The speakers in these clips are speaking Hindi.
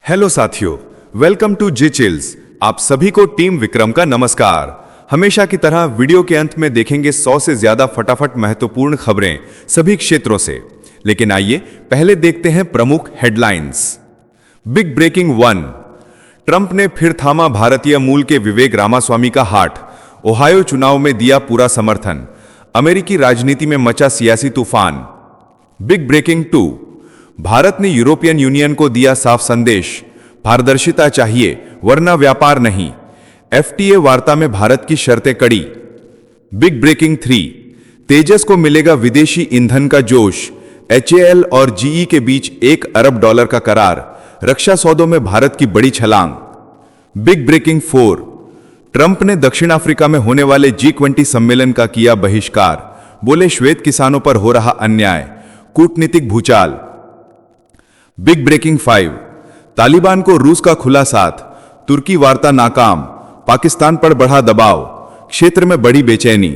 हेलो साथियों, वेलकम टू जी चिल्स। आप सभी को टीम विक्रम का नमस्कार। हमेशा की तरह वीडियो के अंत में देखेंगे 100 से ज्यादा फटाफट महत्वपूर्ण खबरें सभी क्षेत्रों से। लेकिन आइए पहले देखते हैं प्रमुख हेडलाइंस। बिग ब्रेकिंग 1, ट्रंप ने फिर थामा भारतीय मूल के विवेक रामास्वामी का हाथ। ओहायो चुनाव में दिया पूरा समर्थन। अमेरिकी राजनीति में मचा सियासी तूफान। बिग ब्रेकिंग 2, भारत ने यूरोपियन यूनियन को दिया साफ संदेश, पारदर्शिता चाहिए वरना व्यापार नहीं। एफटीए वार्ता में भारत की शर्तें कड़ी। बिग ब्रेकिंग 3, तेजस को मिलेगा विदेशी ईंधन का जोश। एचएएल और जीई के बीच $1 अरब का करार। रक्षा सौदों में भारत की बड़ी छलांग। बिग ब्रेकिंग 4, ट्रंप ने दक्षिण अफ्रीका में होने वाले G20 सम्मेलन का किया बहिष्कार। बोले श्वेत किसानों पर हो रहा अन्याय। कूटनीतिक भूचाल। बिग ब्रेकिंग 5, तालिबान को रूस का खुला साथ। तुर्की वार्ता नाकाम। पाकिस्तान पर बढ़ा दबाव। क्षेत्र में बड़ी बेचैनी।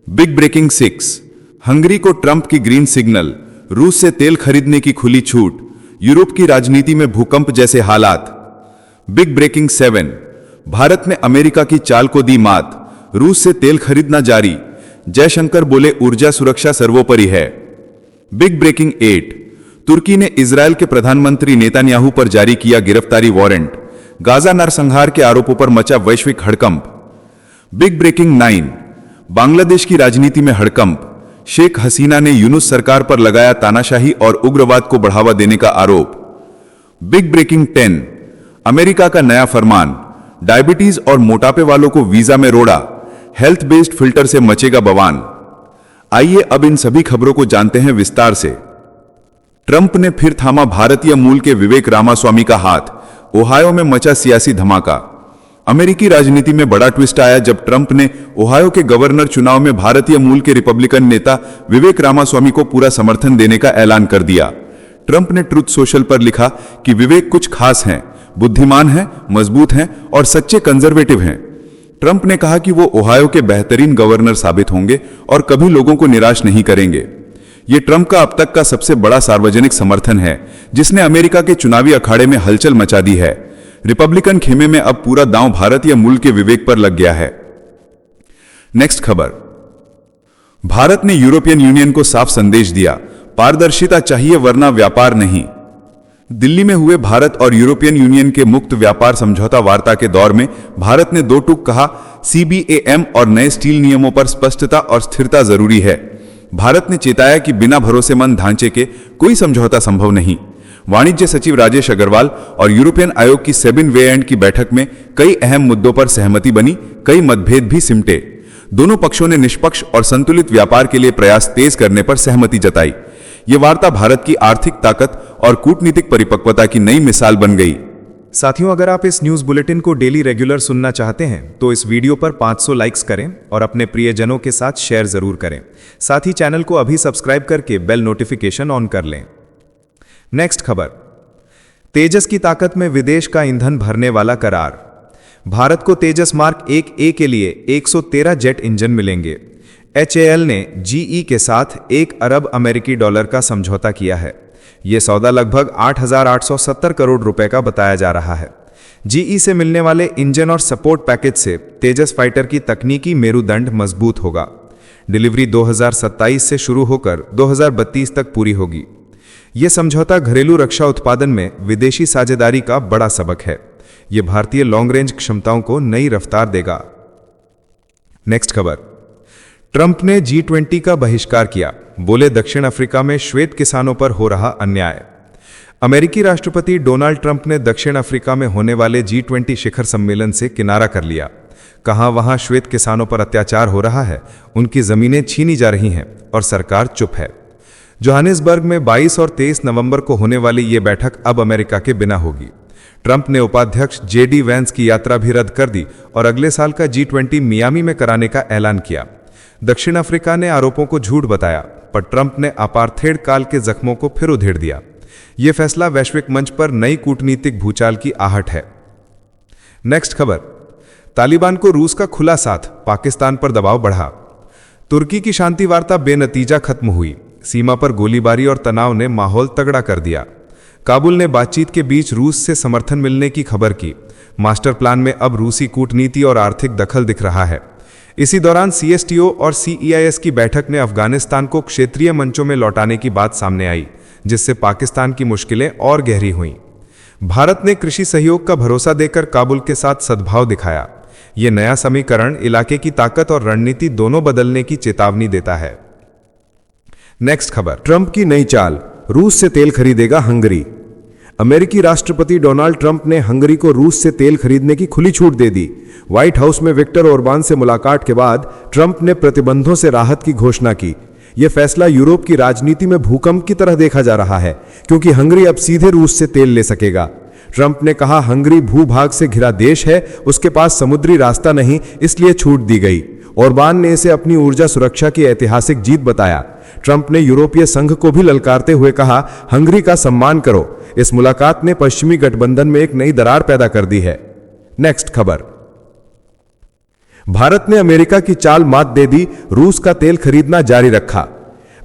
बिग ब्रेकिंग 6, हंगरी को ट्रंप की ग्रीन सिग्नल। रूस से तेल खरीदने की खुली छूट। यूरोप की राजनीति में भूकंप जैसे हालात। बिग ब्रेकिंग 7, भारत ने अमेरिका की चाल को दी मात। रूस से तेल खरीदना जारी। जयशंकर बोले ऊर्जा सुरक्षा सर्वोपरि है। बिग ब्रेकिंग 8, तुर्की ने इजरायल के प्रधानमंत्री नेतन्याहू पर जारी किया गिरफ्तारी वारंट। गाजा नरसंहार के आरोपों पर मचा वैश्विक हड़कंप। बिग ब्रेकिंग 9, बांग्लादेश की राजनीति में हड़कंप। शेख हसीना ने यूनुस सरकार पर लगाया तानाशाही और उग्रवाद को बढ़ावा देने का आरोप। बिग ब्रेकिंग 10, अमेरिका का नया फरमान। डायबिटीज और मोटापे वालों को वीजा में रोड़ा। हेल्थ बेस्ड फिल्टर से मचेगा बवान। आइए अब इन सभी खबरों को जानते हैं विस्तार से। ट्रंप ने फिर थामा भारतीय मूल के विवेक रामास्वामी का हाथ। ओहायो में मचा सियासी धमाका। अमेरिकी राजनीति में बड़ा ट्विस्ट आया जब ट्रंप ने ओहायो के गवर्नर चुनाव में भारतीय मूल के रिपब्लिकन नेता विवेक रामास्वामी को पूरा समर्थन देने का ऐलान कर दिया। ट्रंप ने ट्रुथ सोशल पर लिखा कि विवेक कुछ खास हैं, बुद्धिमान हैं, मजबूत हैं और सच्चे कंजर्वेटिव हैं। ट्रंप ने कहा कि वो ओहायो के बेहतरीन गवर्नर साबित होंगे और कभी लोगों को निराश नहीं करेंगे। ये ट्रंप का अब तक का सबसे बड़ा सार्वजनिक समर्थन है, जिसने अमेरिका के चुनावी अखाड़े में हलचल मचा दी है। रिपब्लिकन खेमे में अब पूरा दांव भारतीय मूल के विवेक पर लग गया है। नेक्स्ट खबर, भारत ने यूरोपियन यूनियन को साफ संदेश दिया, पारदर्शिता चाहिए वरना व्यापार नहीं। दिल्ली में हुए भारत और यूरोपियन यूनियन के मुक्त व्यापार समझौता वार्ता के दौर में भारत ने दो टूक कहा, सीबीएम और नए स्टील नियमों पर स्पष्टता और स्थिरता जरूरी है। भारत ने चेताया कि बिना भरोसेमंद ढांचे के कोई समझौता संभव नहीं। वाणिज्य सचिव राजेश अग्रवाल और यूरोपियन आयोग की 7 वे एंड की बैठक में कई अहम मुद्दों पर सहमति बनी, कई मतभेद भी सिमटे। दोनों पक्षों ने निष्पक्ष और संतुलित व्यापार के लिए प्रयास तेज करने पर सहमति जताई। ये वार्ता भारत की आर्थिक ताकत और कूटनीतिक परिपक्वता की नई मिसाल बन गई। साथियों, अगर आप इस न्यूज़ बुलेटिन को डेली रेगुलर सुनना चाहते हैं तो इस वीडियो पर 500 लाइक्स करें और अपने प्रियजनों के साथ शेयर जरूर करें। साथ ही चैनल को अभी सब्सक्राइब करके बेल नोटिफिकेशन ऑन कर लें। नेक्स्ट खबर, तेजस की ताकत में विदेश का ईंधन भरने वाला करार। भारत को तेजस मार्क 1A के लिए 113 जेट इंजन मिलेंगे। एचएएल ने जीई के साथ $1 अरब का समझौता किया है। यह सौदा लगभग 8,870 करोड़ रुपए का बताया जा रहा है। जीई से मिलने वाले इंजन और सपोर्ट पैकेज से तेजस फाइटर की तकनीकी मेरुदंड मजबूत होगा। डिलीवरी 2027 से शुरू होकर 2032 तक पूरी होगी। यह समझौता घरेलू रक्षा उत्पादन में विदेशी साझेदारी का बड़ा सबक है। यह भारतीय लॉन्ग रेंज क्षमताओं को नई रफ्तार देगा। नेक्स्ट खबर, ट्रंप ने G20 का बहिष्कार किया। बोले दक्षिण अफ्रीका में श्वेत किसानों पर हो रहा अन्याय। अमेरिकी राष्ट्रपति डोनाल्ड ट्रंप ने दक्षिण अफ्रीका में होने वाले G20 शिखर सम्मेलन से किनारा कर लिया। कहा वहां श्वेत किसानों पर अत्याचार हो रहा है, उनकी जमीनें छीनी जा रही हैं और सरकार चुप है। जोहानिसबर्ग में 22 और 23 नवंबर को होने वाली ये बैठक अब अमेरिका के बिना होगी। ट्रंप ने उपाध्यक्ष JD वैंस की यात्रा भी रद्द कर दी और अगले साल का G20 मियामी में कराने का ऐलान किया। दक्षिण अफ्रीका ने आरोपों को झूठ बताया, पर ट्रंप ने अपार्थेड काल के जख्मों को फिर उधेड़ दिया। यह फैसला वैश्विक मंच पर नई कूटनीतिक भूचाल की आहट है। नेक्स्ट खबर, तालिबान को रूस का खुला साथ, पाकिस्तान पर दबाव बढ़ा। तुर्की की शांति वार्ता बेनतीजा खत्म हुई। सीमा पर गोलीबारी और तनाव ने माहौल तगड़ा कर दिया। काबुल ने बातचीत के बीच रूस से समर्थन मिलने की खबर की। मास्टर प्लान में अब रूसी कूटनीति और आर्थिक दखल दिख रहा है। इसी दौरान CSTO और CEIS की बैठक ने अफगानिस्तान को क्षेत्रीय मंचों में लौटाने की बात सामने आई, जिससे पाकिस्तान की मुश्किलें और गहरी हुईं। भारत ने कृषि सहयोग का भरोसा देकर काबुल के साथ सद्भाव दिखाया। ये नया समीकरण इलाके की ताकत और रणनीति दोनों बदलने की चेतावनी देता है। नेक्स्ट खबर। ट्रंप की नई चाल, रूस से तेल खरीदेगा हंगरी। अमेरिकी राष्ट्रपति डोनाल्ड ट्रंप ने हंगरी को रूस से तेल खरीदने की खुली छूट दे दी। व्हाइट हाउस में विक्टर ओरबान से मुलाकात के बाद ट्रंप ने प्रतिबंधों से राहत की घोषणा की। यह फैसला यूरोप की राजनीति में भूकंप की तरह देखा जा रहा है, क्योंकि हंगरी अब सीधे रूस से तेल ले सकेगा। ट्रंप ने कहा, हंगरी भूभाग से घिरा देश है, उसके पास समुद्री रास्ता नहीं, इसलिए छूट दी गई। ओरबान ने इसे अपनी ऊर्जा सुरक्षा की ऐतिहासिक जीत बताया। ट्रंप ने यूरोपीय संघ को भी ललकारते हुए कहा, हंगरी का सम्मान करो। इस मुलाकात ने पश्चिमी गठबंधन में एक नई दरार पैदा कर दी है। नेक्स्ट खबर। भारत ने अमेरिका की चाल मात दे दी, रूस का तेल खरीदना जारी रखा।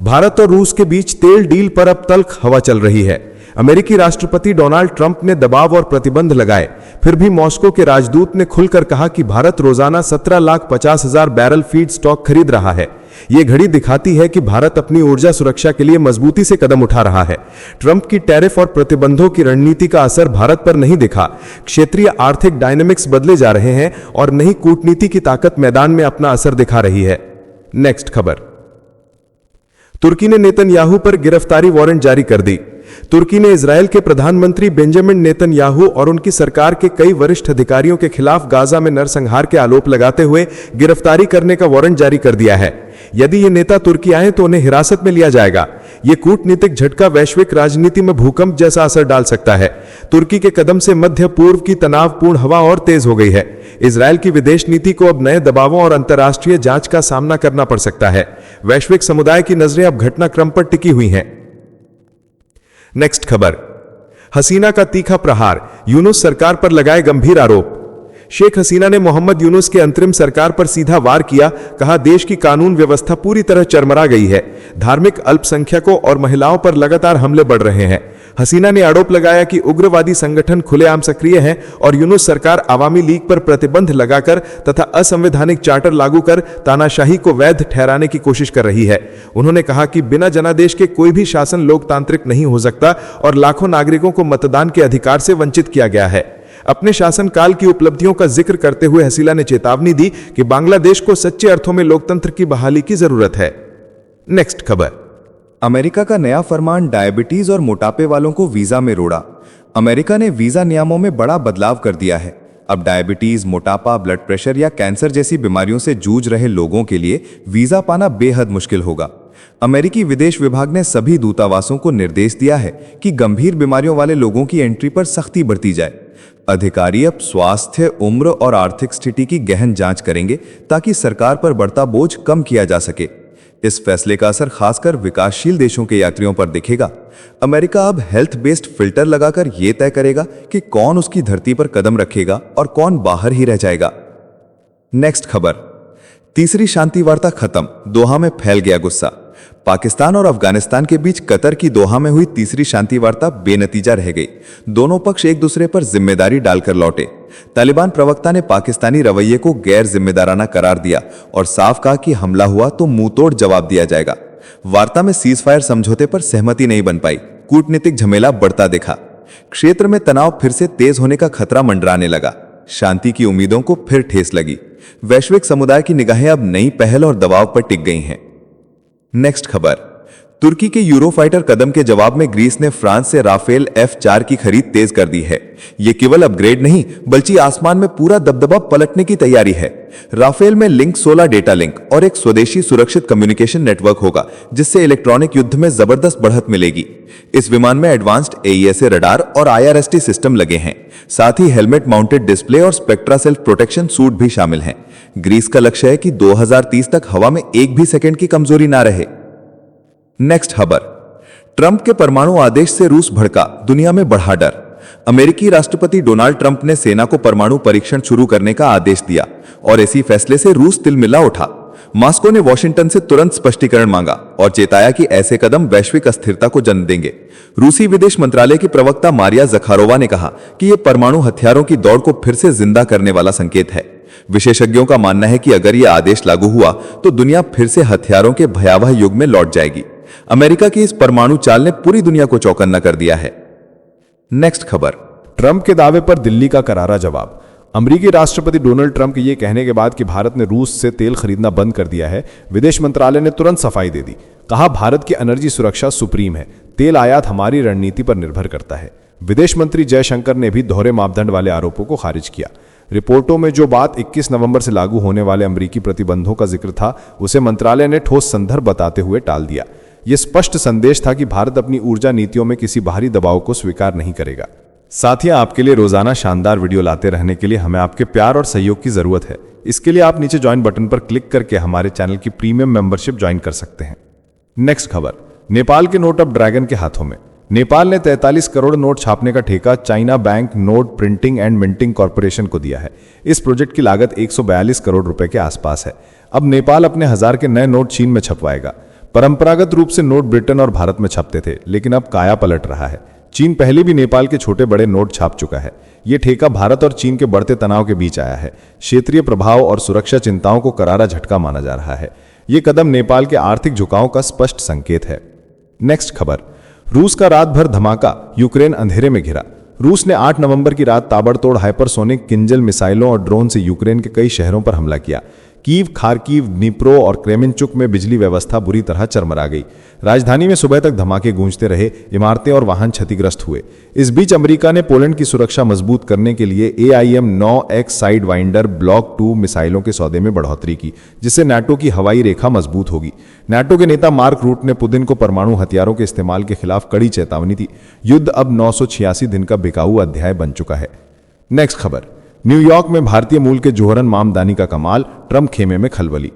भारत और रूस के बीच तेल डील पर अब तल्ख हवा चल रही है। अमेरिकी राष्ट्रपति डोनाल्ड ट्रंप ने दबाव और प्रतिबंध लगाए, फिर भी मॉस्को के राजदूत ने खुलकर कहा कि भारत रोजाना 17,50,000 बैरल फीड स्टॉक खरीद रहा है। यह घड़ी दिखाती है कि भारत अपनी ऊर्जा सुरक्षा के लिए मजबूती से कदम उठा रहा है। ट्रंप की टैरिफ और प्रतिबंधों की रणनीति का असर भारत पर नहीं दिखा। क्षेत्रीय आर्थिक डायनेमिक्स बदले जा रहे हैं और नई कूटनीति की ताकत मैदान में अपना असर दिखा रही है। नेक्स्ट खबर। तुर्की ने नेतन्याहू पर गिरफ्तारी वारंट जारी कर दी। तुर्की ने इजरायल के प्रधानमंत्री बेंजामिन नेतन्याहू और उनकी सरकार के कई वरिष्ठ अधिकारियों के खिलाफ गाजा में नरसंहार के आरोप लगाते हुए गिरफ्तारी करने का वारंट जारी कर दिया है। यदि ये नेता तुर्की आए तो उन्हें हिरासत में लिया जाएगा। ये कूटनीतिक झटका वैश्विक राजनीति में भूकंप जैसा असर डाल सकता है। तुर्की के कदम से मध्य पूर्व की तनावपूर्ण हवा और तेज हो गई है। इजरायल की विदेश नीति को अब नए दबावों और अंतर्राष्ट्रीय जांच का सामना करना पड़ सकता है। वैश्विक समुदाय की नजरें अब घटनाक्रम पर टिकी हुई हैं। नेक्स्ट खबर। हसीना का तीखा प्रहार, यूनुस सरकार पर लगाए गंभीर आरोप। शेख हसीना ने मोहम्मद यूनुस के अंतरिम सरकार पर सीधा वार किया। कहा, देश की कानून व्यवस्था पूरी तरह चरमरा गई है। धार्मिक अल्पसंख्यकों और महिलाओं पर लगातार हमले बढ़ रहे हैं। हसीना ने आरोप लगाया कि उग्रवादी संगठन खुलेआम सक्रिय हैं और यूनुस सरकार आवामी लीग पर प्रतिबंध लगाकर तथा असंवैधानिक चार्टर लागू कर तानाशाही को वैध ठहराने की कोशिश कर रही है। उन्होंने कहा कि बिना जनादेश के कोई भी शासन लोकतांत्रिक नहीं हो सकता और लाखों नागरिकों को मतदान के अधिकार से वंचित किया गया है। अपने शासनकाल की उपलब्धियों का जिक्र करते हुए हसीना ने चेतावनी दी कि बांग्लादेश को सच्चे अर्थों में लोकतंत्र की बहाली की जरूरत है। नेक्स्ट खबर। अमेरिका का नया फरमान डायबिटीज और मोटापे वालों को वीजा में रोड़ा। अमेरिका ने वीजा नियमों में बड़ा बदलाव कर दिया है। अब डायबिटीज, मोटापा, ब्लड प्रेशर या कैंसर जैसी बीमारियों से जूझ रहे लोगों के लिए वीजा पाना बेहद मुश्किल होगा। अमेरिकी विदेश विभाग ने सभी दूतावासों को निर्देश दिया है कि गंभीर बीमारियों वाले लोगों की एंट्री पर सख्ती बरती जाए। अधिकारी अब स्वास्थ्य, उम्र और आर्थिक स्थिति की गहन जांच करेंगे ताकि सरकार पर बढ़ता बोझ कम किया जा सके। इस फैसले का असर खासकर विकासशील देशों के यात्रियों पर दिखेगा। अमेरिका अब हेल्थ बेस्ड फिल्टर लगाकर यह तय करेगा कि कौन उसकी धरती पर कदम रखेगा और कौन बाहर ही रह जाएगा। नेक्स्ट खबर। तीसरी शांति वार्ता खत्म, दोहा में फैल गया गुस्सा। पाकिस्तान और अफगानिस्तान के बीच कतर की दोहा में हुई तीसरी शांति वार्ता बेनतीजा रह गई। दोनों पक्ष एक दूसरे पर जिम्मेदारी डालकर लौटे। तालिबान प्रवक्ता ने पाकिस्तानी रवैये को गैर जिम्मेदाराना करार दिया और साफ कहा कि हमला हुआ तो मुंहतोड़ जवाब दिया जाएगा। वार्ता में सीजफायर समझौते पर सहमति नहीं बन पाई। कूटनीतिक झमेला बढ़ता दिखा। क्षेत्र में तनाव फिर से तेज होने का खतरा मंडराने लगा। शांति की उम्मीदों को फिर ठेस लगी। वैश्विक समुदाय की निगाहें अब नई पहल और दबाव पर टिक गई हैं। नेक्स्ट खबर। तुर्की के यूरोफाइटर कदम के जवाब में ग्रीस ने फ्रांस से राफेल F4 की खरीद तेज कर दी है। यह केवल अपग्रेड नहीं बल्कि आसमान में पूरा दबदबा पलटने की तैयारी है। राफेल में लिंक 16 डेटा लिंक और एक स्वदेशी सुरक्षित कम्युनिकेशन नेटवर्क होगा, जिससे इलेक्ट्रॉनिक युद्ध में जबरदस्त बढ़त मिलेगी। इस विमान में एडवांस्ड AESA रडार और IRST सिस्टम लगे हैं। साथ ही हेलमेट माउंटेड डिस्प्ले और स्पेक्ट्रा सेल्फ प्रोटेक्शन सूट भी शामिल हैं। ग्रीस का लक्ष्य है कि 2030 तक हवा में एक भी सेकंड की कमजोरी ना रहे। नेक्स्ट खबर। ट्रंप के परमाणु आदेश से रूस भड़का, दुनिया में बढ़ा डर। अमेरिकी राष्ट्रपति डोनाल्ड ट्रंप ने सेना को परमाणु परीक्षण शुरू करने का आदेश दिया और इसी फैसले से रूस तिलमिला उठा। मॉस्को ने वॉशिंगटन से तुरंत स्पष्टीकरण मांगा और चेताया कि ऐसे कदम वैश्विक अस्थिरता को जन्म देंगे। रूसी विदेश मंत्रालय की प्रवक्ता मारिया ज़खारोवा ने कहा कि यह परमाणु हथियारों की दौड़ को फिर से जिंदा करने वाला संकेत है। विशेषज्ञों का मानना है कि अगर यह आदेश लागू हुआ तो दुनिया फिर से हथियारों के भयावह युग में लौट जाएगी। अमेरिका की इस परमाणु चाल ने पूरी दुनिया को चौकन्ना कर दिया है। नेक्स्ट खबर। ट्रंप के दावे पर दिल्ली का करारा जवाब। अमेरिकी राष्ट्रपति डोनाल्ड ट्रंप के ये कहने के बाद कि भारत ने रूस से तेल खरीदना बंद कर दिया है, विदेश मंत्रालय ने तुरंत सफाई दे दी। कहा, भारत की एनर्जी सुरक्षा सुप्रीम है, तेल आयात हमारी रणनीति पर निर्भर करता है। विदेश मंत्री जयशंकर ने भी दोहरे मापदंड वाले आरोपों को खारिज किया। रिपोर्टों में जो बात 21 नवंबर से लागू होने वाले अमेरिकी प्रतिबंधों का जिक्र था, उसे मंत्रालय ने ठोस संदर्भ बताते हुए टाल दिया। यह स्पष्ट संदेश था कि भारत अपनी ऊर्जा नीतियों में किसी बाहरी दबाव को स्वीकार नहीं करेगा। साथियों, आपके लिए रोजाना शानदार वीडियो लाते रहने के लिए हमें आपके प्यार और सहयोग की जरूरत है। इसके लिए आप नीचे ज्वाइन बटन पर क्लिक करके हमारे चैनल की प्रीमियम मेंबरशिप ज्वाइन कर सकते हैं। नेक्स्ट खबर। नेपाल के नोट अब ड्रैगन के हाथों में। नेपाल ने 43 करोड़ नोट छापने का ठेका China bank note printing and minting corporation को दिया है। इस प्रोजेक्ट की लागत 142 करोड़ रुपए के आसपास है। अब नेपाल अपने 1000 के नए नोट चीन में छपवाएगा। परंपरागत रूप से नोट ब्रिटेन और भारत में छपते थे, लेकिन अब काया पलट रहा है। चीन पहले भी नेपाल के छोटे बड़े नोट छाप चुका है। यह ठेका भारत और चीन के बढ़ते तनाव के बीच आया है। क्षेत्रीय प्रभाव और सुरक्षा चिंताओं को करारा झटका माना जा रहा है। यह कदम नेपाल के आर्थिक झुकाव का स्पष्ट संकेत है। नेक्स्ट खबर। रूस का रात भर धमाका, यूक्रेन अंधेरे में घिरा। रूस ने 8 नवंबर की रात ताबड़तोड़ हाइपरसोनिक किंजल मिसाइलों और ड्रोन से यूक्रेन के कई शहरों पर हमला किया। कीव, खार्किव, दनीप्रो और क्रेमेंचुक में बिजली व्यवस्था बुरी तरह चरमरा गई। राजधानी में सुबह तक धमाके गूंजते रहे, इमारतें और वाहन क्षतिग्रस्त हुए। इस बीच अमेरिका ने पोलैंड की सुरक्षा मजबूत करने के लिए AIM-9X साइडवाइंडर ब्लॉक 2 मिसाइलों के सौदे में बढ़ोतरी की, जिससे नाटो की हवाई रेखा मजबूत होगी। नाटो के नेता मार्क रूट ने पुतिन को परमाणु हथियारों के इस्तेमाल के खिलाफ कड़ी चेतावनी दी। युद्ध अब 986 दिन का बिकाऊ अध्याय बन चुका है। नेक्स्ट खबर। न्यूयॉर्क में भारतीय मूल के जोहरन मामदानी का कमाल, ट्रंप खेमे में खलबली।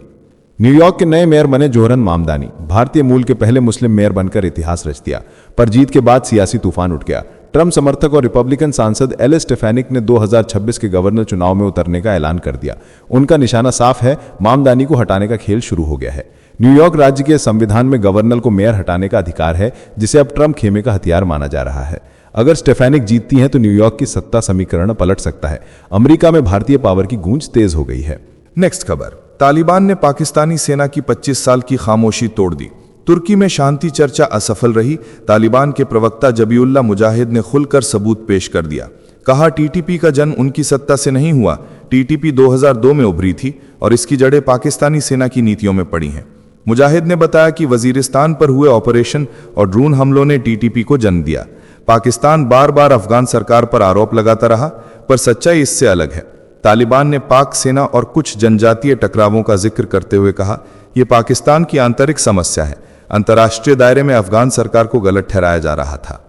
न्यूयॉर्क के नए मेयर बने जोहरन मामदानी। भारतीय मूल के पहले मुस्लिम मेयर बनकर इतिहास रच दिया, पर जीत के बाद सियासी तूफान उठ गया। ट्रंप समर्थक और रिपब्लिकन सांसद एलिस स्टेफेनिक ने 2026 के गवर्नर चुनाव में उतरने का ऐलान कर दिया। उनका निशाना साफ है, मामदानी को हटाने का खेल शुरू हो गया है। न्यूयॉर्क राज्य के संविधान में गवर्नर को मेयर हटाने का अधिकार है, जिसे अब ट्रंप खेमे का हथियार माना जा रहा है। अगर स्टेफेनिक जीतती हैं तो न्यूयॉर्क की सत्ता समीकरण पलट सकता है। अमेरिका में भारतीय पावर की गूंज तेज हो गई है। नेक्स्ट खबर। तालिबान ने पाकिस्तानी सेना की 25 साल की खामोशी तोड़ दी। तुर्की में शांति चर्चा असफल रही। तालिबान के प्रवक्ता जबीउल्लाह मुजाहिद ने खुलकर सबूत पेश कर दिया। कहा, टीटीपी का जन्म उनकी सत्ता से नहीं हुआ। टीटीपी 2002 में उभरी थी और इसकी जड़ें पाकिस्तानी सेना की नीतियों में पड़ी हैं। मुजाहिद ने बताया कि वजीरिस्तान पर हुए ऑपरेशन और ड्रोन हमलों ने टीटीपी को जन्म दिया। पाकिस्तान बार बार अफगान सरकार पर आरोप लगाता रहा, पर सच्चाई इससे अलग है। तालिबान ने पाक सेना और कुछ जनजातीय टकरावों का जिक्र करते हुए कहा, यह पाकिस्तान की आंतरिक समस्या है। अंतर्राष्ट्रीय दायरे में अफगान सरकार को गलत ठहराया जा रहा था।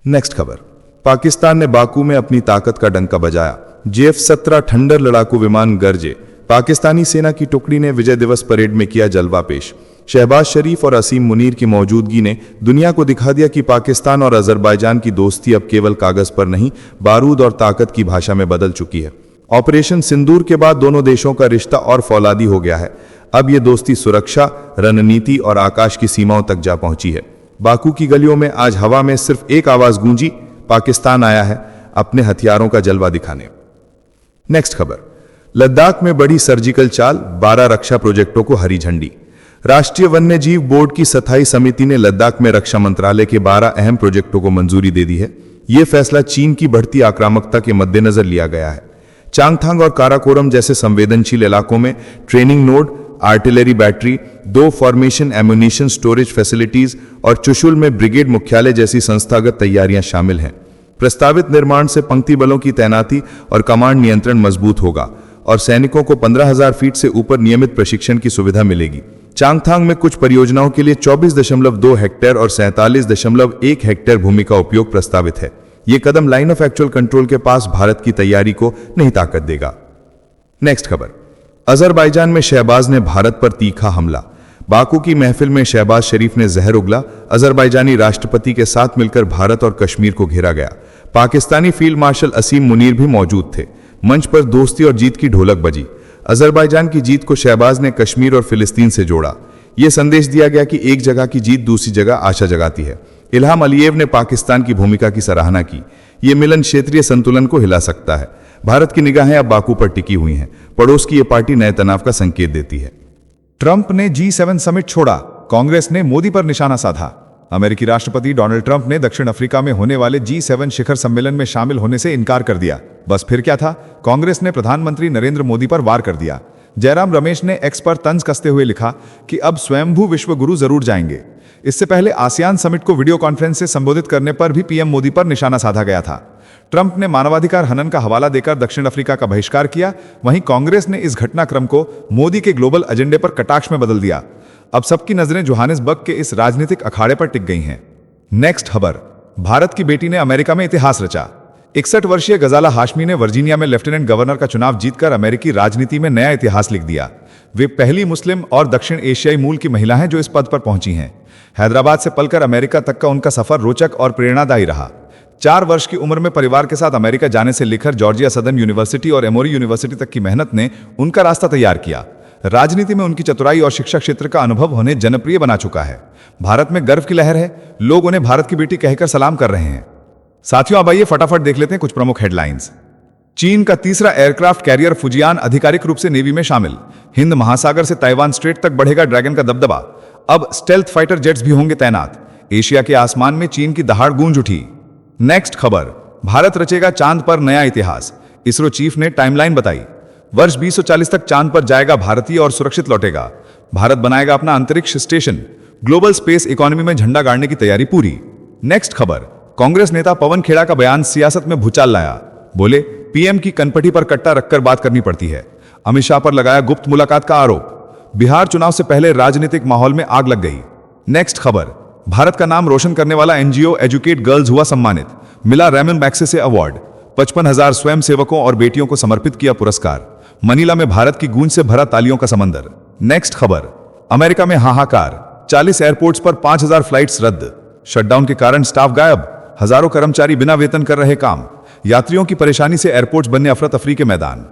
नेक्स्ट खबर। पाकिस्तान ने बाकू में अपनी ताकत का डंका बजाया। JF-17 ठंडर लड़ाकू विमान गरजे। पाकिस्तानी सेना की टुकड़ी ने विजय दिवस परेड में किया जलवा पेश। शहबाज शरीफ और असीम मुनीर की मौजूदगी ने दुनिया को दिखा दिया कि पाकिस्तान और अजरबैजान की दोस्ती अब केवल कागज पर नहीं, बारूद और ताकत की भाषा में बदल चुकी है। ऑपरेशन सिंदूर के बाद दोनों देशों का रिश्ता और फौलादी हो गया है। अब यह दोस्ती सुरक्षा, रणनीति और आकाश की सीमाओं तक जा पहुंची है। बाकू की गलियों में आज हवा में सिर्फ एक आवाज गूंजी, पाकिस्तान आया है अपने हथियारों का जलवा दिखाने। नेक्स्ट खबर। लद्दाख में बड़ी सर्जिकल चाल, 12 रक्षा प्रोजेक्टों को हरी झंडी। राष्ट्रीय वन्य जीव बोर्ड की स्थायी समिति ने लद्दाख में रक्षा मंत्रालय के 12 अहम प्रोजेक्टों को मंजूरी दे दी है। यह फैसला चीन की बढ़ती आक्रामकता के मद्देनजर लिया गया है। चांगथांग और काराकोरम जैसे संवेदनशील इलाकों में training node, artillery battery, 2 formation ammunition storage facilities और चुशुल में ब्रिगेड मुख्यालय जैसी संस्थागत तैयारियां शामिल हैं। प्रस्तावित निर्माण से पंक्ति बलों की तैनाती और कमांड नियंत्रण मजबूत होगा और सैनिकों को 15,000 फीट से ऊपर नियमित प्रशिक्षण की सुविधा मिलेगी। चांगथांग में कुछ परियोजनाओं के लिए 24.2 हेक्टेयर और 47.1 हेक्टेयर भूमि का उपयोग प्रस्तावित है। यह कदम लाइन ऑफ एक्चुअल कंट्रोल के पास भारत की तैयारी को नई ताकत देगा। नेक्स्ट खबर। अजरबैजान में शहबाज ने भारत पर तीखा हमला। बाकू की महफिल में शहबाज शरीफ ने जहर उगला। अजरबैजानी राष्ट्रपति के साथ मिलकर भारत और कश्मीर को घेरा गया। पाकिस्तानी फील्ड मार्शल असीम मुनीर भी मौजूद थे। मंच पर दोस्ती और जीत की ढोलक बजी। अजरबैजान की जीत को शहबाज ने कश्मीर और फिलिस्तीन से जोड़ा। यह संदेश दिया गया कि एक जगह की जीत दूसरी जगह आशा जगाती है। इल्हाम अलीयेव ने पाकिस्तान की भूमिका की सराहना की। ये मिलन क्षेत्रीय संतुलन को हिला सकता है। भारत की निगाहें अब बाकू पर टिकी हुई हैं। पड़ोस की यह पार्टी नए तनाव का संकेत देती है। ट्रंप ने G7 समिट छोड़ा, कांग्रेस ने मोदी पर निशाना साधा। अमेरिकी राष्ट्रपति डोनाल्ड ट्रंप ने दक्षिण अफ्रीका में होने वाले G7 शिखर सम्मेलन में शामिल होने से इनकार कर दिया। बस फिर क्या था, कांग्रेस ने प्रधानमंत्री नरेंद्र मोदी पर वार कर दिया। जयराम रमेश ने एक्स पर तंज कसते हुए लिखा कि अब स्वयंभू विश्व गुरु जरूर जाएंगे। इससे पहले आसियान समिट को वीडियो कॉन्फ्रेंस से संबोधित करने पर भी पीएम मोदी पर निशाना साधा गया था। ट्रंप ने मानवाधिकार हनन का हवाला देकर दक्षिण अफ्रीका का बहिष्कार किया। वहीं कांग्रेस ने इस घटनाक्रम को मोदी के ग्लोबल एजेंडे पर कटाक्ष में बदल दिया। अब सबकी नजरें जोहानिसबर्ग के इस राजनीतिक अखाड़े पर टिक गई हैं। नेक्स्ट खबर, भारत की बेटी ने अमेरिका में इतिहास रचा। 61 वर्षीय गजाला हाशमी ने वर्जीनिया में लेफ्टिनेंट गवर्नर का चुनाव जीतकर अमेरिकी राजनीति में नया इतिहास लिख दिया। वे पहली मुस्लिम और दक्षिण एशियाई मूल की महिला हैं जो इस पद पर पहुंची हैं। हैदराबाद से पलकर अमेरिका तक का उनका सफर रोचक और प्रेरणादायी रहा। 4 वर्ष की उम्र में परिवार के साथ अमेरिका जाने से लेकर जॉर्जिया सदर्न यूनिवर्सिटी और एमोरी यूनिवर्सिटी तक की मेहनत ने उनका रास्ता तैयार किया। राजनीति में उनकी चतुराई और शिक्षा क्षेत्र का अनुभव उन्हें जनप्रिय बना चुका है। भारत में गर्व की लहर है। लोग उन्हें भारत की बेटी कहकर सलाम कर रहे हैं। साथियों, अब आइए फटाफट देख लेते हैं कुछ प्रमुख हेडलाइंस। चीन का तीसरा एयरक्राफ्ट कैरियर फुजियान आधिकारिक रूप से नेवी में शामिल। हिंद महासागर से ताइवान स्ट्रेट तक बढ़ेगा ड्रैगन का दबदबा। अब स्टेल्थ फाइटर जेट्स भी होंगे तैनात। एशिया के आसमान में चीन की दहाड़ गूंज उठी। नेक्स्ट खबर, भारत रचेगा चांद पर नया इतिहास। इसरो चीफ ने टाइमलाइन बताई। वर्ष 2040 तक चांद पर जाएगा भारतीय और सुरक्षित लौटेगा। भारत बनाएगा अपना अंतरिक्ष स्टेशन। ग्लोबल स्पेस इकोनॉमी में झंडा गाड़ने की तैयारी पूरी। नेक्स्ट खबर, कांग्रेस नेता पवन खेड़ा का बयान सियासत में भूचाल लाया। बोले, पीएम की कनपटी पर कट्टा रखकर बात करनी पड़ती है। अमित शाह पर लगाया गुप्त मुलाकात का आरोप। बिहार चुनाव से पहले राजनीतिक माहौल में आग लग गई। नेक्स्ट खबर, भारत का नाम रोशन करने वाला एनजीओ एजुकेट गर्ल्स हुआ सम्मानित। मिला रेमन मैग्सेसे अवार्ड। 55,000 स्वयंसेवकों और बेटियों को समर्पित किया पुरस्कार। मनीला में भारत की गूंज से भरा तालियों का समंदर। नेक्स्ट खबर, अमेरिका में हाहाकार। 40 एयरपोर्ट्स पर 5,000 फ्लाइट्स रद्द। शटडाउन के कारण स्टाफ गायब। हजारों कर्मचारी बिना वेतन कर रहे काम। यात्रियों की परेशानी से एयरपोर्ट्स बनने अफरा तफरी के मैदान।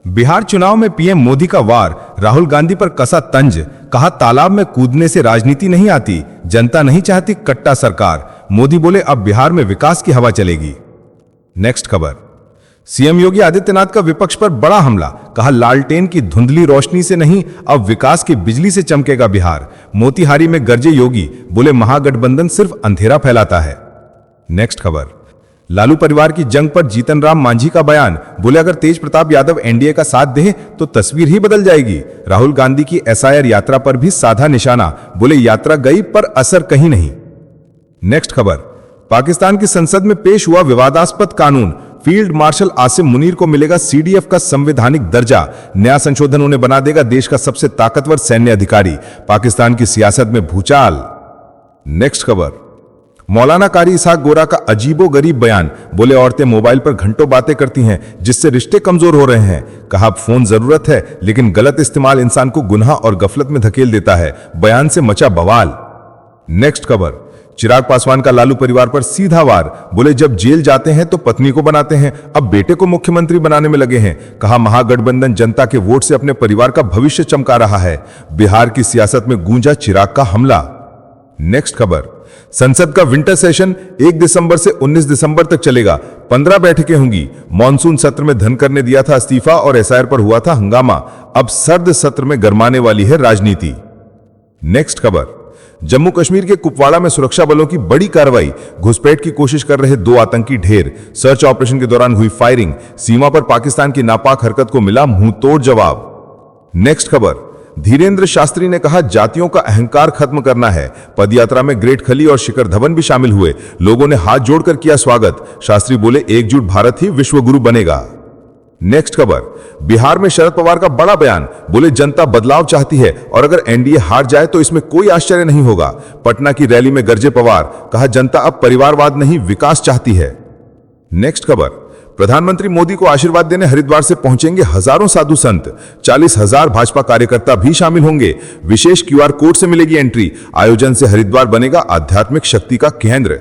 बिहार चुनाव में पीएम मोदी का वार। राहुल गांधी पर कसा तंज। कहा, तालाब में कूदने से राजनीति नहीं आती। जनता नहीं चाहती कट्टा सरकार। मोदी बोले, अब बिहार में विकास की हवा चलेगी। नेक्स्ट खबर, सीएम योगी आदित्यनाथ का विपक्ष पर बड़ा हमला। कहा, लालटेन की धुंधली रोशनी से नहीं, अब विकास की बिजली से चमकेगा बिहार। मोतिहारी में गरजे योगी। बोले, महागठबंधन सिर्फ अंधेरा फैलाता है। नेक्स्ट खबर, लालू परिवार की जंग पर जीतन राम मांझी का बयान। बोले, अगर तेज प्रताप यादव एनडीए का साथ दे तो तस्वीर ही बदल जाएगी। राहुल गांधी की एसआईआर यात्रा पर भी साधा निशाना। बोले, यात्रा गई पर असर कहीं नहीं। नेक्स्ट खबर, पाकिस्तान की संसद में पेश हुआ विवादास्पद कानून। फील्ड मार्शल आसिम मुनीर को मिलेगा सीडीएफ का संवैधानिक दर्जा। नया संशोधन उन्हें बना देगा देश का सबसे ताकतवर सैन्य अधिकारी। पाकिस्तान की सियासत में भूचाल। नेक्स्ट खबर, मौलाना कारी इसहाक गोरा का अजीबोगरीब बयान। बोले, औरतें मोबाइल पर घंटों बातें करती हैं जिससे रिश्ते कमजोर हो रहे हैं। कहा, फोन जरूरत है लेकिन गलत इस्तेमाल इंसान को गुनाह और गफलत में धकेल देता है। बयान से मचा बवाल। नेक्स्ट खबर, चिराग पासवान का लालू परिवार पर सीधा वार। बोले, जब जेल जाते हैं तो पत्नी को बनाते हैं, अब बेटे को मुख्यमंत्री बनाने में लगे हैं। कहा, महागठबंधन जनता के वोट से अपने परिवार का भविष्य चमका रहा है। बिहार की सियासत में गूंजा चिराग का हमला। नेक्स्ट खबर, संसद का विंटर सेशन 1 दिसंबर से 19 दिसंबर तक चलेगा। 15 बैठकें होंगी। मॉनसून सत्र में धनखड़ ने दिया था इस्तीफा और एसआईआर पर हुआ था हंगामा। अब सर्द सत्र में गरमाने वाली है राजनीति। नेक्स्ट खबर, जम्मू कश्मीर के कुपवाड़ा में सुरक्षा बलों की बड़ी कार्रवाई। घुसपैठ की कोशिश कर रहे 2 आतंकी ढेर। सर्च ऑपरेशन के दौरान हुई फायरिंग। सीमा पर पाकिस्तान की नापाक हरकत को मिला मुंहतोड़ जवाब। नेक्स्ट खबर, धीरेन्द्र शास्त्री ने कहा, जातियों का अहंकार खत्म करना है। पदयात्रा में ग्रेट खली और शिखर धवन भी शामिल हुए। लोगों ने हाथ जोड़कर किया स्वागत। शास्त्री बोले, एकजुट भारत ही विश्व गुरु बनेगा। नेक्स्ट खबर, बिहार में शरद पवार का बड़ा बयान। बोले, जनता बदलाव चाहती है और अगर एनडीए हार जाए तो इसमें कोई आश्चर्य नहीं होगा। पटना की रैली में गरजे पवार। कहा, जनता अब परिवारवाद नहीं विकास चाहती है। नेक्स्ट खबर, प्रधानमंत्री मोदी को आशीर्वाद देने हरिद्वार से पहुंचेंगे हजारों साधु संत। 40,000 भाजपा कार्यकर्ता भी शामिल होंगे। विशेष क्यूआर कोड से मिलेगी एंट्री। आयोजन से हरिद्वार बनेगा आध्यात्मिक शक्ति का केंद्र।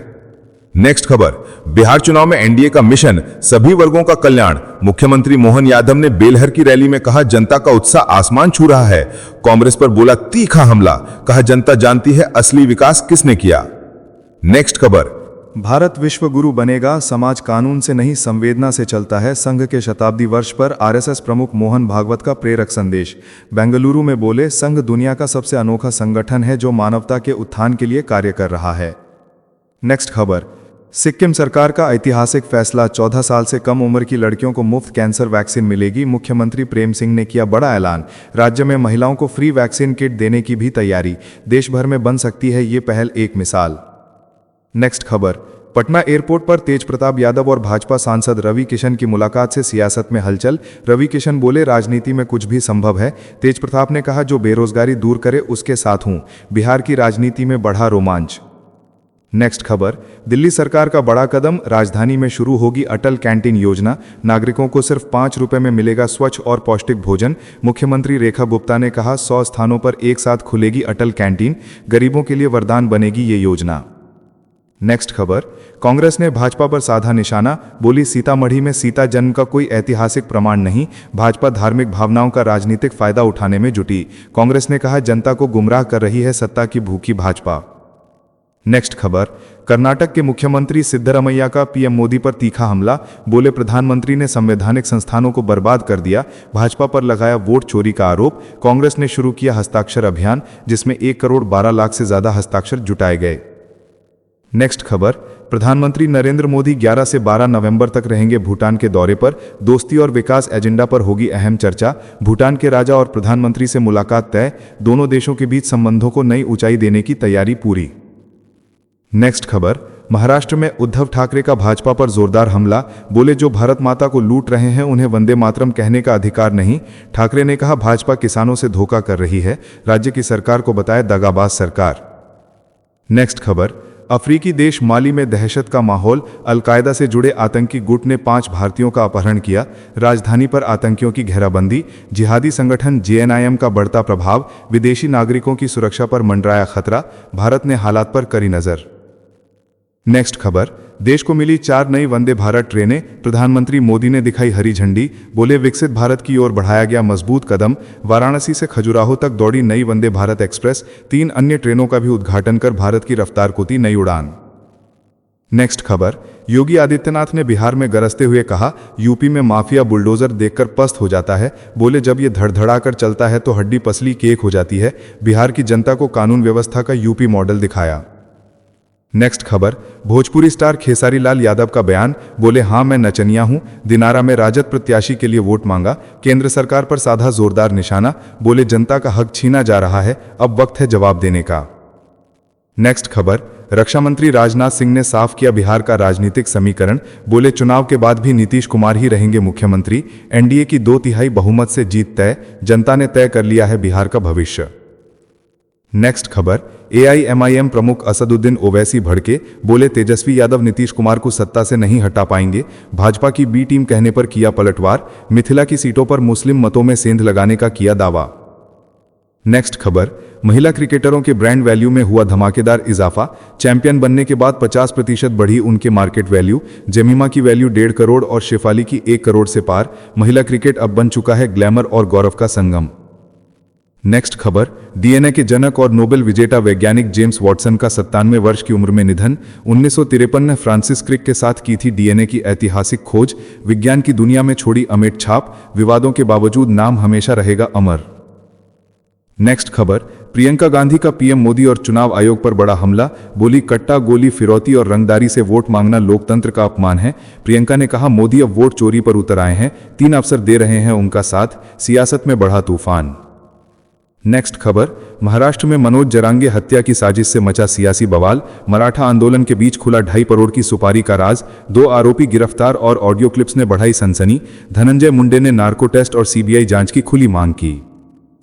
नेक्स्ट खबर, बिहार चुनाव में एनडीए का मिशन सभी वर्गों का कल्याण। मुख्यमंत्री मोहन यादव ने बेलहर की रैली में कहा जनता का उत्साह आसमान छू रहा है। कांग्रेस पर बोला तीखा हमला, कहा जनता जानती है असली विकास किसने किया। नेक्स्ट खबर, भारत विश्व गुरु बनेगा, समाज कानून से नहीं संवेदना से चलता है। संघ के शताब्दी वर्ष पर आरएसएस प्रमुख मोहन भागवत का प्रेरक संदेश। बेंगलुरु में बोले, संघ दुनिया का सबसे अनोखा संगठन है जो मानवता के उत्थान के लिए कार्य कर रहा है। नेक्स्ट खबर, सिक्किम सरकार का ऐतिहासिक फैसला, 14 साल से कम उम्र की लड़कियों को मुफ्त कैंसर वैक्सीन मिलेगी। मुख्यमंत्री प्रेम सिंह ने किया बड़ा ऐलान, राज्य में महिलाओं को फ्री वैक्सीन किट देने की भी तैयारी। देश भर में बन सकती है ये पहल एक मिसाल। नेक्स्ट खबर, पटना एयरपोर्ट पर तेज प्रताप यादव और भाजपा सांसद रवि किशन की मुलाकात से सियासत में हलचल। रवि किशन बोले, राजनीति में कुछ भी संभव है। तेज प्रताप ने कहा, जो बेरोजगारी दूर करे उसके साथ हूं। बिहार की राजनीति में बढ़ा रोमांच। नेक्स्ट खबर, दिल्ली सरकार का बड़ा कदम, राजधानी में शुरू होगी अटल कैंटीन योजना। नागरिकों को सिर्फ 5 रुपए में मिलेगा स्वच्छ और पौष्टिक भोजन। मुख्यमंत्री रेखा गुप्ता ने कहा, 100 स्थानों पर एक साथ खुलेगी अटल कैंटीन, गरीबों के लिए वरदान बनेगी ये योजना। नेक्स्ट खबर, कांग्रेस ने भाजपा पर साधा निशाना, बोली सीतामढ़ी में सीता जन्म का कोई ऐतिहासिक प्रमाण नहीं। भाजपा धार्मिक भावनाओं का राजनीतिक फायदा उठाने में जुटी। कांग्रेस ने कहा, जनता को गुमराह कर रही है सत्ता की भूखी भाजपा। नेक्स्ट खबर, कर्नाटक के मुख्यमंत्री सिद्धरमैया का पीएम मोदी पर तीखा हमला, बोले प्रधानमंत्री ने संवैधानिक संस्थानों को बर्बाद कर दिया। भाजपा पर लगाया वोट चोरी का आरोप। कांग्रेस ने शुरू किया हस्ताक्षर अभियान, जिसमें 1 करोड़ 12 लाख से ज्यादा हस्ताक्षर जुटाए गए। नेक्स्ट खबर, प्रधानमंत्री नरेंद्र मोदी 11 से 12 नवंबर तक रहेंगे भूटान के दौरे पर। दोस्ती और विकास एजेंडा पर होगी अहम चर्चा। भूटान के राजा और प्रधानमंत्री से मुलाकात तय, दोनों देशों के बीच संबंधों को नई ऊंचाई देने की तैयारी पूरी। नेक्स्ट खबर, महाराष्ट्र में उद्धव ठाकरे का भाजपा पर जोरदार हमला, बोले जो भारत माता को लूट रहे हैं उन्हें वंदे मातरम कहने का अधिकार नहीं। ठाकरे ने कहा, भाजपा किसानों से धोखा कर रही है, राज्य की सरकार को बताया दगाबाज सरकार। नेक्स्ट खबर, अफ्रीकी देश माली में दहशत का माहौल, अलकायदा से जुड़े आतंकी गुट ने 5 भारतीयों का अपहरण किया। राजधानी पर आतंकियों की घेराबंदी, जिहादी संगठन जेएनआईएम का बढ़ता प्रभाव, विदेशी नागरिकों की सुरक्षा पर मंडराया खतरा। भारत ने हालात पर करी नजर। नेक्स्ट खबर, देश को मिली 4 नई वंदे भारत ट्रेनें, प्रधानमंत्री मोदी ने दिखाई हरी झंडी, बोले विकसित भारत की ओर बढ़ाया गया मजबूत कदम। वाराणसी से खजुराहो तक दौड़ी नई वंदे भारत एक्सप्रेस, 3 अन्य ट्रेनों का भी उद्घाटन कर भारत की रफ्तार को दी नई उड़ान। नेक्स्ट खबर, योगी आदित्यनाथ ने बिहार में गरजते हुए कहा, यूपी में माफिया बुलडोजर देखकर पस्त हो जाता है। बोले जब ये धड़धड़ा कर चलता है तो हड्डी पसली केक हो जाती है। बिहार की जनता को कानून व्यवस्था का यूपी मॉडल दिखाया। नेक्स्ट खबर, भोजपुरी स्टार खेसारी लाल यादव का बयान, बोले हाँ मैं नचनिया हूं। दिनारा में राजद प्रत्याशी के लिए वोट मांगा, केंद्र सरकार पर साधा जोरदार निशाना, बोले जनता का हक छीना जा रहा है, अब वक्त है जवाब देने का। नेक्स्ट खबर, रक्षा मंत्री राजनाथ सिंह ने साफ किया बिहार का राजनीतिक समीकरण, बोले चुनाव के बाद भी नीतीश कुमार ही रहेंगे मुख्यमंत्री। एनडीए की 2/3 बहुमत से जीत तय, जनता ने तय कर लिया है बिहार का भविष्य। नेक्स्ट खबर, एआईएमआईएम प्रमुख असदुद्दीन ओवैसी भड़के, बोले तेजस्वी यादव नीतीश कुमार को सत्ता से नहीं हटा पाएंगे। भाजपा की बी टीम कहने पर किया पलटवार, मिथिला की सीटों पर मुस्लिम मतों में सेंध लगाने का किया दावा। नेक्स्ट खबर, महिला क्रिकेटरों के ब्रांड वैल्यू में हुआ धमाकेदार इजाफा, चैंपियन बनने के बाद 50% बढ़ी उनके मार्केट वैल्यू। जेमिमा की वैल्यू 1.5 करोड़ और शेफाली की 1 करोड़ से पार। महिला क्रिकेट अब बन चुका है ग्लैमर और गौरव का संगम। नेक्स्ट खबर, डीएनए के जनक और नोबेल विजेता वैज्ञानिक जेम्स वॉटसन का 97 वर्ष की उम्र में निधन। 1953 में फ्रांसिस क्रिक के साथ की थी डीएनए की ऐतिहासिक खोज, विज्ञान की दुनिया में छोड़ी अमिट छाप, विवादों के बावजूद नाम हमेशा रहेगा अमर। नेक्स्ट खबर, प्रियंका गांधी का पीएम मोदी और चुनाव आयोग पर बड़ा हमला, बोली कट्टा गोली फिरौती और रंगदारी से वोट मांगना लोकतंत्र का अपमान है। प्रियंका ने कहा, मोदी अब वोट चोरी पर उतर आए हैं, 3 अफसर दे रहे हैं उनका साथ, सियासत में बढ़ा तूफान। नेक्स्ट खबर, महाराष्ट्र में मनोज जरांगे हत्या की साजिश से मचा सियासी बवाल, मराठा आंदोलन के बीच खुला 2.5 करोड़ की सुपारी का राज, 2 आरोपी गिरफ्तार और ऑडियो क्लिप्स ने बढ़ाई सनसनी। धनंजय मुंडे ने नार्को टेस्ट और सीबीआई जांच की खुली मांग की।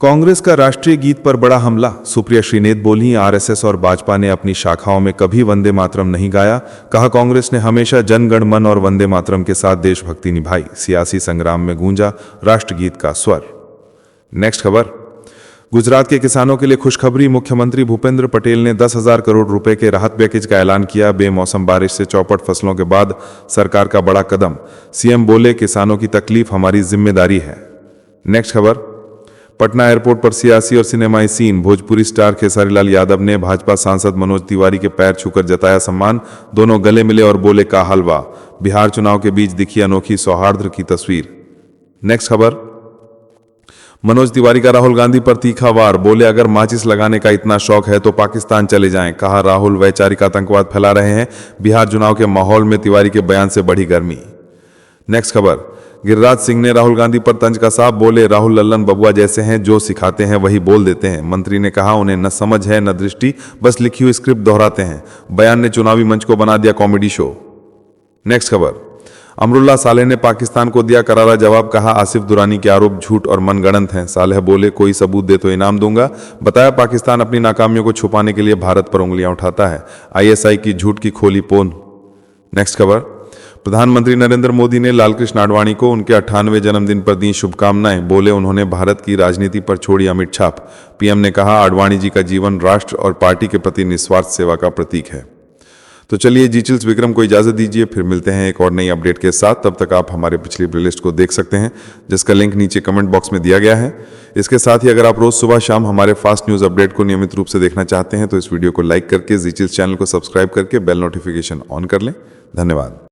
कांग्रेस का राष्ट्रीय गीत पर बड़ा हमला, सुप्रिया श्रीनेत बोली आरएसएस और भाजपा ने अपनी शाखाओं में कभी वंदे मातरम नहीं गाया। कहा कांग्रेस ने हमेशा जन गण मन और वंदे मातरम के साथ देशभक्ति निभाई, सियासी संग्राम में गूंजा राष्ट्रगीत का स्वर। नेक्स्ट खबर, गुजरात के किसानों के लिए खुशखबरी, मुख्यमंत्री भूपेंद्र पटेल ने 10,000 करोड़ रुपए के राहत पैकेज का ऐलान किया। बेमौसम बारिश से चौपट फसलों के बाद सरकार का बड़ा कदम। सीएम बोले, किसानों की तकलीफ हमारी जिम्मेदारी है। नेक्स्ट खबर, पटना एयरपोर्ट पर सियासी और सिनेमाई सीन। भोजपुरी स्टार खेसारीलाल यादव ने भाजपा सांसद मनोज तिवारी के पैर छूकर जताया सम्मान। दोनों गले मिले और बोले का हलवा। बिहार चुनाव के बीच दिखी अनोखी सौहार्द की तस्वीर। नेक्स्ट खबर, मनोज तिवारी का राहुल गांधी पर तीखा वार। बोले, अगर माचिस लगाने का इतना शौक है तो पाकिस्तान चले जाएं। कहा, राहुल वैचारिक आतंकवाद फैला रहे हैं। बिहार चुनाव के माहौल में तिवारी के बयान से बढ़ी गर्मी। नेक्स्ट खबर, गिरिराज सिंह ने राहुल गांधी पर तंज कसा। बोले, राहुल लल्लन बबुआ जैसे हैं, जो सिखाते हैं वही बोल देते हैं। मंत्री ने कहा, उन्हें न समझ है न दृष्टि, बस लिखी हुई स्क्रिप्ट दोहराते हैं। बयान ने चुनावी मंच को बना दिया कॉमेडी शो। नेक्स्ट खबर, अमरुल्लाह सालेह ने पाकिस्तान को दिया करारा जवाब। कहा, आसिफ दुरानी के आरोप झूठ और मनगढ़ंत हैं। सालेह बोले, कोई सबूत दे तो इनाम दूंगा। बताया, पाकिस्तान अपनी नाकामियों को छुपाने के लिए भारत पर उंगलियां उठाता है। आईएसआई की झूठ की खोली पोन। नेक्स्ट खबर, प्रधानमंत्री नरेंद्र मोदी ने लालकृष्ण आडवाणी को उनके 98वें जन्मदिन पर दी शुभकामनाएं। बोले, उन्होंने भारत की राजनीति पर छोड़ी अमिट छाप। पीएम ने कहा, आडवाणी जी का जीवन राष्ट्र और पार्टी के प्रति निस्वार्थ सेवा का प्रतीक है। तो चलिए, जीचिल्स विक्रम को इजाजत दीजिए, फिर मिलते हैं एक और नई अपडेट के साथ। तब तक आप हमारे पिछली प्लेलिस्ट को देख सकते हैं, जिसका लिंक नीचे कमेंट बॉक्स में दिया गया है। इसके साथ ही अगर आप रोज सुबह शाम हमारे फास्ट न्यूज अपडेट को नियमित रूप से देखना चाहते हैं तो इस वीडियो को लाइक करके जीचिल्स चैनल को सब्सक्राइब करके बेल नोटिफिकेशन ऑन कर लें। धन्यवाद।